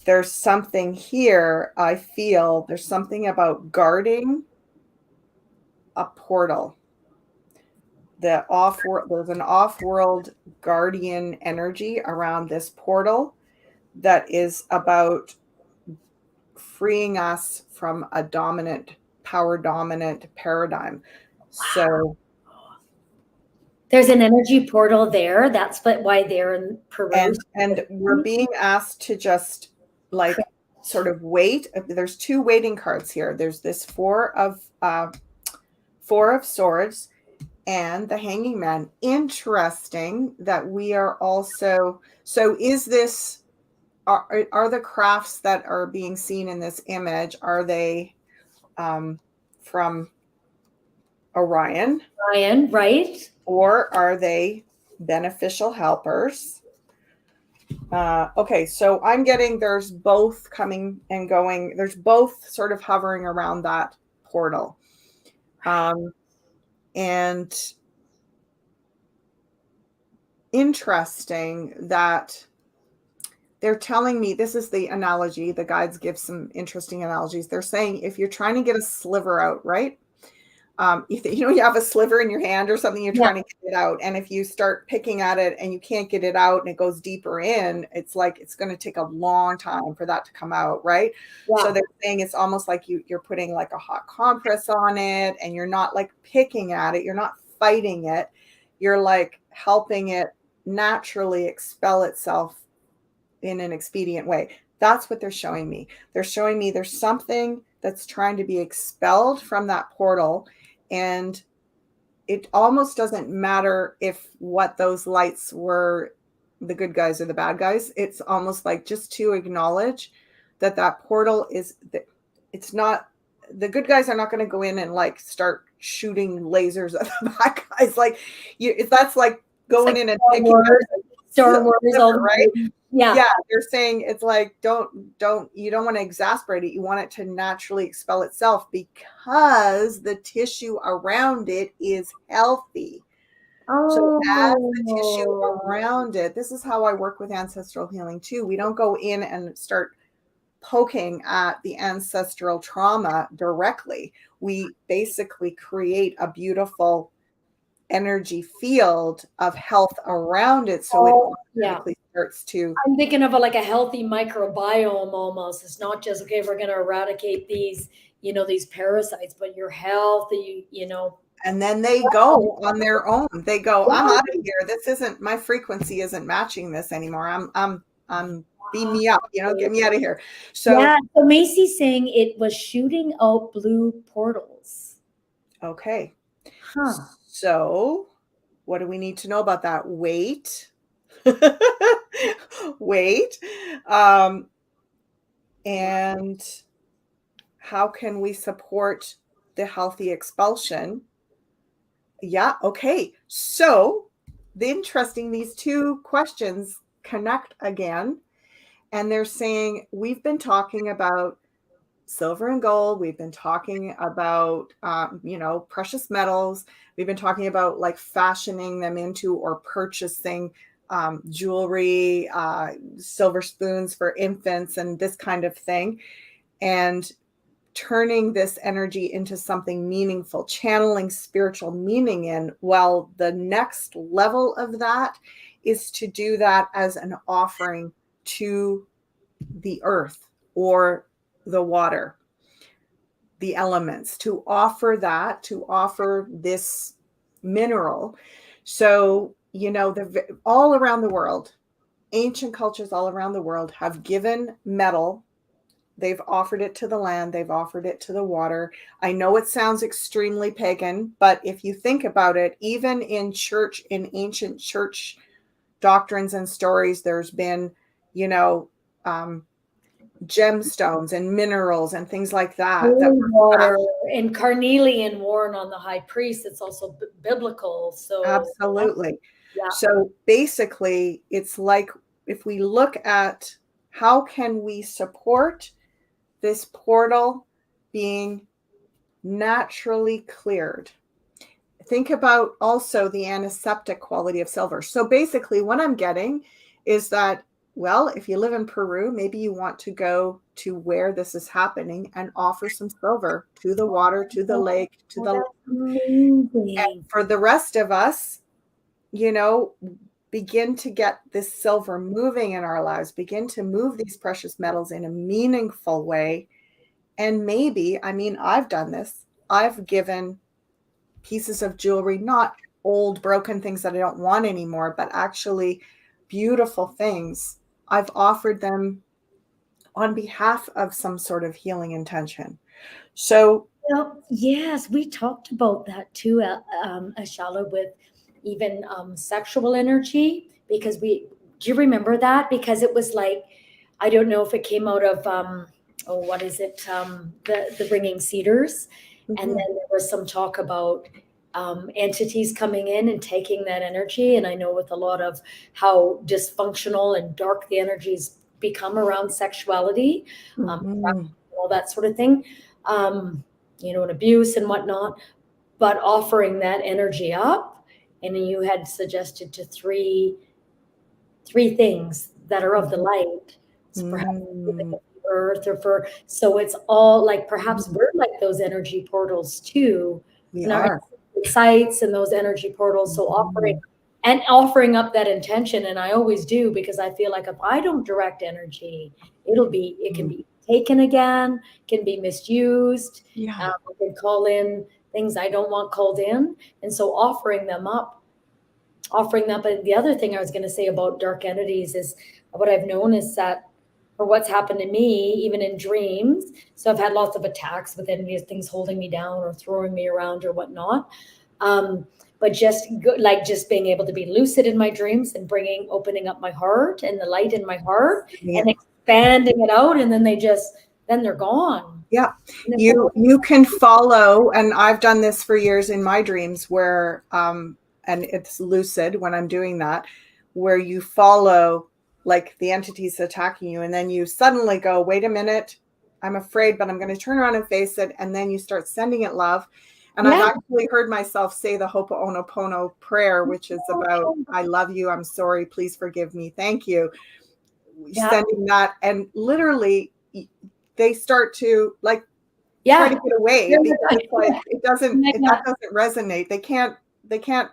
A: there's something here. I feel there's something about guarding a portal. There's an off-world guardian energy around this portal that is about freeing us from a power dominant paradigm. So
B: there's an energy portal there. That's why they're in Peru.
A: and we're being asked to just like sort of wait. There's two waiting cards here. There's this four of swords and the hanging man. Interesting that we are also, so is this, are the crafts that are being seen in this image, are they from Orion?
B: Orion, right?
A: Or are they beneficial helpers? Okay, so I'm getting there's both coming and going. There's both sort of hovering around that portal. And interesting that they're telling me, this is the analogy, the guides give some interesting analogies. They're saying if you're trying to get a sliver out, right? If you have a sliver in your hand or something, you're trying to get it out. And if you start picking at it and you can't get it out and it goes deeper in, it's like it's going to take a long time for that to come out, right? Yeah. So they're saying it's almost like you're putting like a hot compress on it and you're not like picking at it. You're not fighting it. You're like helping it naturally expel itself in an expedient way. That's what they're showing me. They're showing me there's something that's trying to be expelled from that portal. And it almost doesn't matter if what those lights were, the good guys or the bad guys. It's almost like just to acknowledge that that portal is, it's not, the good guys are not going to go in and like start shooting lasers at the bad guys. Like that's like going in and picking up
B: Star Wars,
A: right? Yeah, they're saying it's like you don't want to exasperate it. You want it to naturally expel itself because the tissue around it is healthy. So as the tissue around it, this is how I work with ancestral healing too. We don't go in and start poking at the ancestral trauma directly. We basically create a beautiful energy field of health around it, so it automatically starts to.
B: I'm thinking of like a healthy microbiome almost. It's not just okay, we're going to eradicate these, these parasites, but you're healthy,
A: And then they go on their own. They go, I'm out of here. This isn't, my frequency isn't matching this anymore. I'm beam me up, get me out of here. So
B: so Macy's saying it was shooting out blue portals.
A: Okay. So what do we need to know about that? Wait. Wait. And how can we support the healthy expulsion? Yeah. Okay. So these two questions connect again. And they're saying, we've been talking about silver and gold. We've been talking about, precious metals. We've been talking about like fashioning them into or purchasing jewelry, silver spoons for infants and this kind of thing. And turning this energy into something meaningful, channeling spiritual meaning in. Well, the next level of that is to do that as an offering to the earth or the water, the elements, to offer this mineral. So, all around the world, ancient cultures all around the world have given metal. They've offered it to the land. They've offered it to the water. I know it sounds extremely pagan, but if you think about it, even in ancient church doctrines and stories, there's been, gemstones and minerals and things like that.
B: Water and carnelian worn on the high priest. It's also biblical. So
A: absolutely. Yeah. So basically, it's like if we look at how can we support this portal being naturally cleared think about also the antiseptic quality of silver. So basically what I'm getting is that, well, if you live in Peru, maybe you want to go to where this is happening and offer some silver to the water, to the lake, to the,
B: That's amazing.
A: for the rest of us, begin to get this silver moving in our lives, begin to move these precious metals in a meaningful way. And maybe, I mean, I've done this. I've given pieces of jewelry, not old broken things that I don't want anymore, but actually beautiful things. I've offered them on behalf of some sort of healing intention. So,
B: Well, yes, we talked about that too, Ashala, with even sexual energy, because do you remember that? Because it was like, I don't know if it came out of, what is it? The Ringing Cedars. And then there was some talk about entities coming in and taking that energy. And I know with a lot of how dysfunctional and dark the energies become around sexuality, all that sort of thing. And abuse and whatnot, but offering that energy up. And you had suggested to three things that are of the light. So perhaps earth, so it's all like, perhaps we're like those energy portals too.
A: We
B: and
A: are.
B: our sites and those energy portals. So offering up that intention. And I always do, because I feel like if I don't direct energy, it can be taken again, can be misused.
A: Yeah.
B: I can call in things I don't want called in. And so offering them up. But the other thing I was going to say about dark entities is, what I've known is that, or what's happened to me, even in dreams. So I've had lots of attacks with entities, things holding me down or throwing me around or whatnot. But just being able to be lucid in my dreams and opening up my heart and the light in my heart and expanding it out. And then they're gone.
A: Yeah. You can follow, and I've done this for years in my dreams where, and it's lucid when I'm doing that, where you follow like the entities attacking you. And then you suddenly go, wait a minute, I'm afraid, but I'm going to turn around and face it. And then you start sending it love. And I've actually heard myself say the Ho'oponopono prayer, which is about, I love you, I'm sorry, please forgive me, thank you. Sending that, and literally they start to try to get away because it's like that doesn't resonate. They can't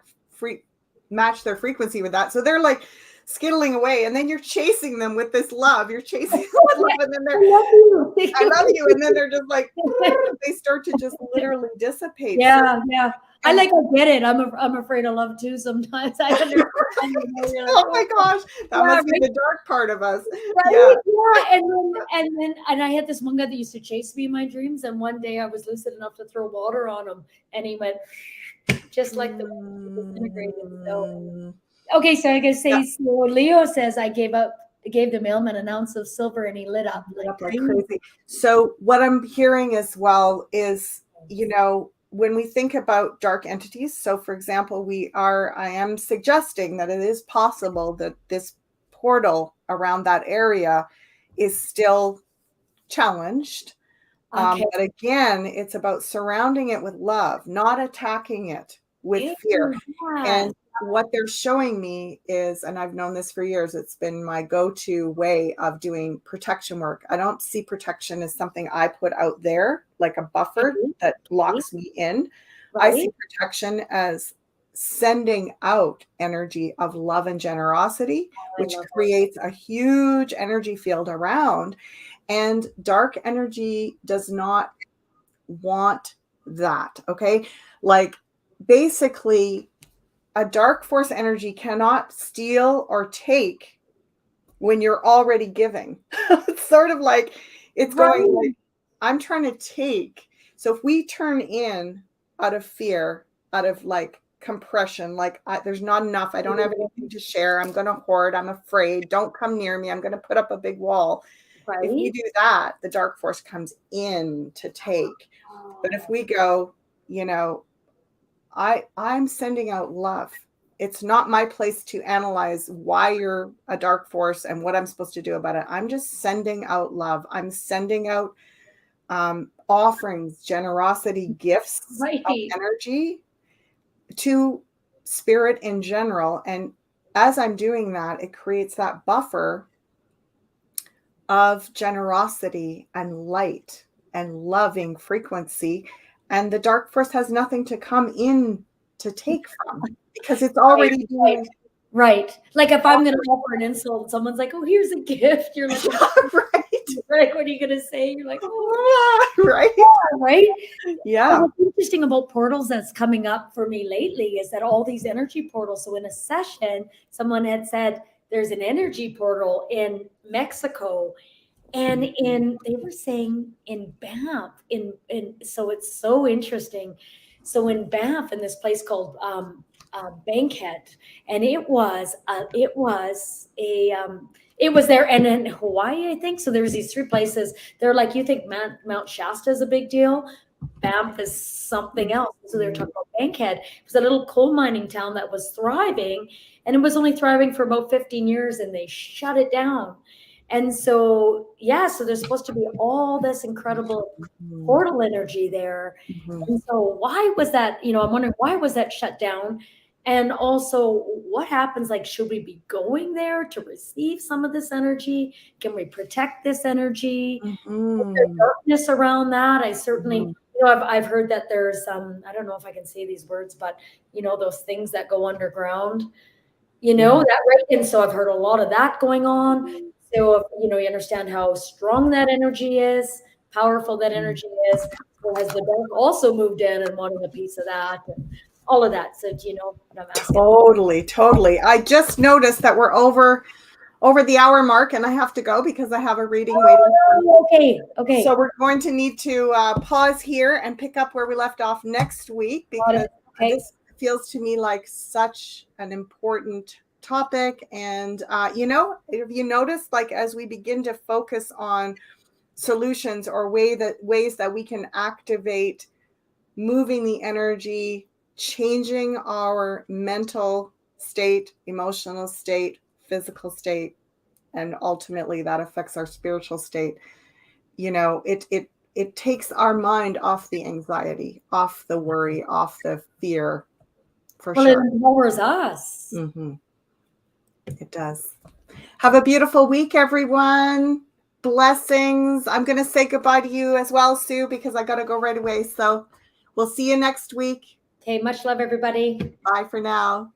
A: match their frequency with that. So they're like skittling away, and then you're chasing them with this love. You're chasing them with love, and then they're I love you, and then they're just like they start to just literally dissipate.
B: Yeah. I get it. I'm afraid of love too sometimes. I understand.
A: Oh my gosh, that must be the dark part of us.
B: Right? Yeah. And I had this one guy that used to chase me in my dreams, and one day I was lucid enough to throw water on him, and he went just like the way he disintegrated. So okay, so I guess so Leo says I gave the mailman an ounce of silver and he lit up like
A: crazy. So what I'm hearing as well is, when we think about dark entities, so for example, I am suggesting that it is possible that this portal around that area is still challenged. But again, it's about surrounding it with love, not attacking it with fear. And what they're showing me is, and I've known this for years, it's been my go-to way of doing protection work. I don't see protection as something I put out there, like a buffer that locks me in. I see protection as sending out energy of love and generosity, which creates a huge energy field around. And dark energy does not want that. Okay. Like basically, a dark force energy cannot steal or take when you're already giving. It's sort of like it's going like, I'm trying to take. So if we turn in out of fear, out of like compression, like there's not enough, I don't have anything to share, I'm going to hoard, I'm afraid, don't come near me, I'm going to put up a big wall. If we do that, the dark force comes in to take. But if we go, I'm sending out love. It's not my place to analyze why you're a dark force and what I'm supposed to do about it. I'm just sending out love. I'm sending out offerings, generosity, gifts of energy. to spirit in general. And as I'm doing that, it creates that buffer of generosity and light and loving frequency. And the dark force has nothing to come in to take from, because it's already doing.
B: Right. Like if I'm going to offer an insult, someone's like, "Oh, here's a gift." You're like,
A: Right.
B: Right. What are you going to say? You're like, "Oh,
A: Right.
B: right."
A: Yeah.
B: What's interesting about portals that's coming up for me lately is that all these energy portals. So in a session, someone had said there's an energy portal in Mexico, and they were saying in Banff, so it's so interesting. So in Banff, in this place called Bankhead, and it was there, and in Hawaii, I think. So there's these three places. They're like, you think Mount Shasta is a big deal, Banff is something else. So they were talking about Bankhead. It was a little coal mining town that was thriving, and it was only thriving for about 15 years, and they shut it down. And so, yeah, so there's supposed to be all this incredible portal energy there. And so why was that, I'm wondering, why was that shut down? And also, what happens, like, should we be going there to receive some of this energy? Can we protect this energy? Is there darkness around that? I certainly, I've heard that there's I don't know if I can say these words, but those things that go underground, that, right? And so I've heard a lot of that going on. So, you understand how strong that energy is, powerful that energy is. So has the dark also moved in and wanting a piece of that, and all of that? So do you know what I'm asking?
A: Totally. I just noticed that we're over the hour mark, and I have to go because I have a reading waiting.
B: Okay.
A: So we're going to need to pause here and pick up where we left off next week, because this feels to me like such an important topic. And if you notice, like, as we begin to focus on solutions or ways that we can activate moving the energy, changing our mental state, emotional state, physical state, and ultimately that affects our spiritual state. It takes our mind off the anxiety, off the worry, off the fear, for sure.
B: It empowers us.
A: It does. Have a beautiful week, everyone. Blessings. I'm going to say goodbye to you as well, Sue, because I got to go right away. So we'll see you next week.
B: Okay, much love, everybody.
A: Bye for now.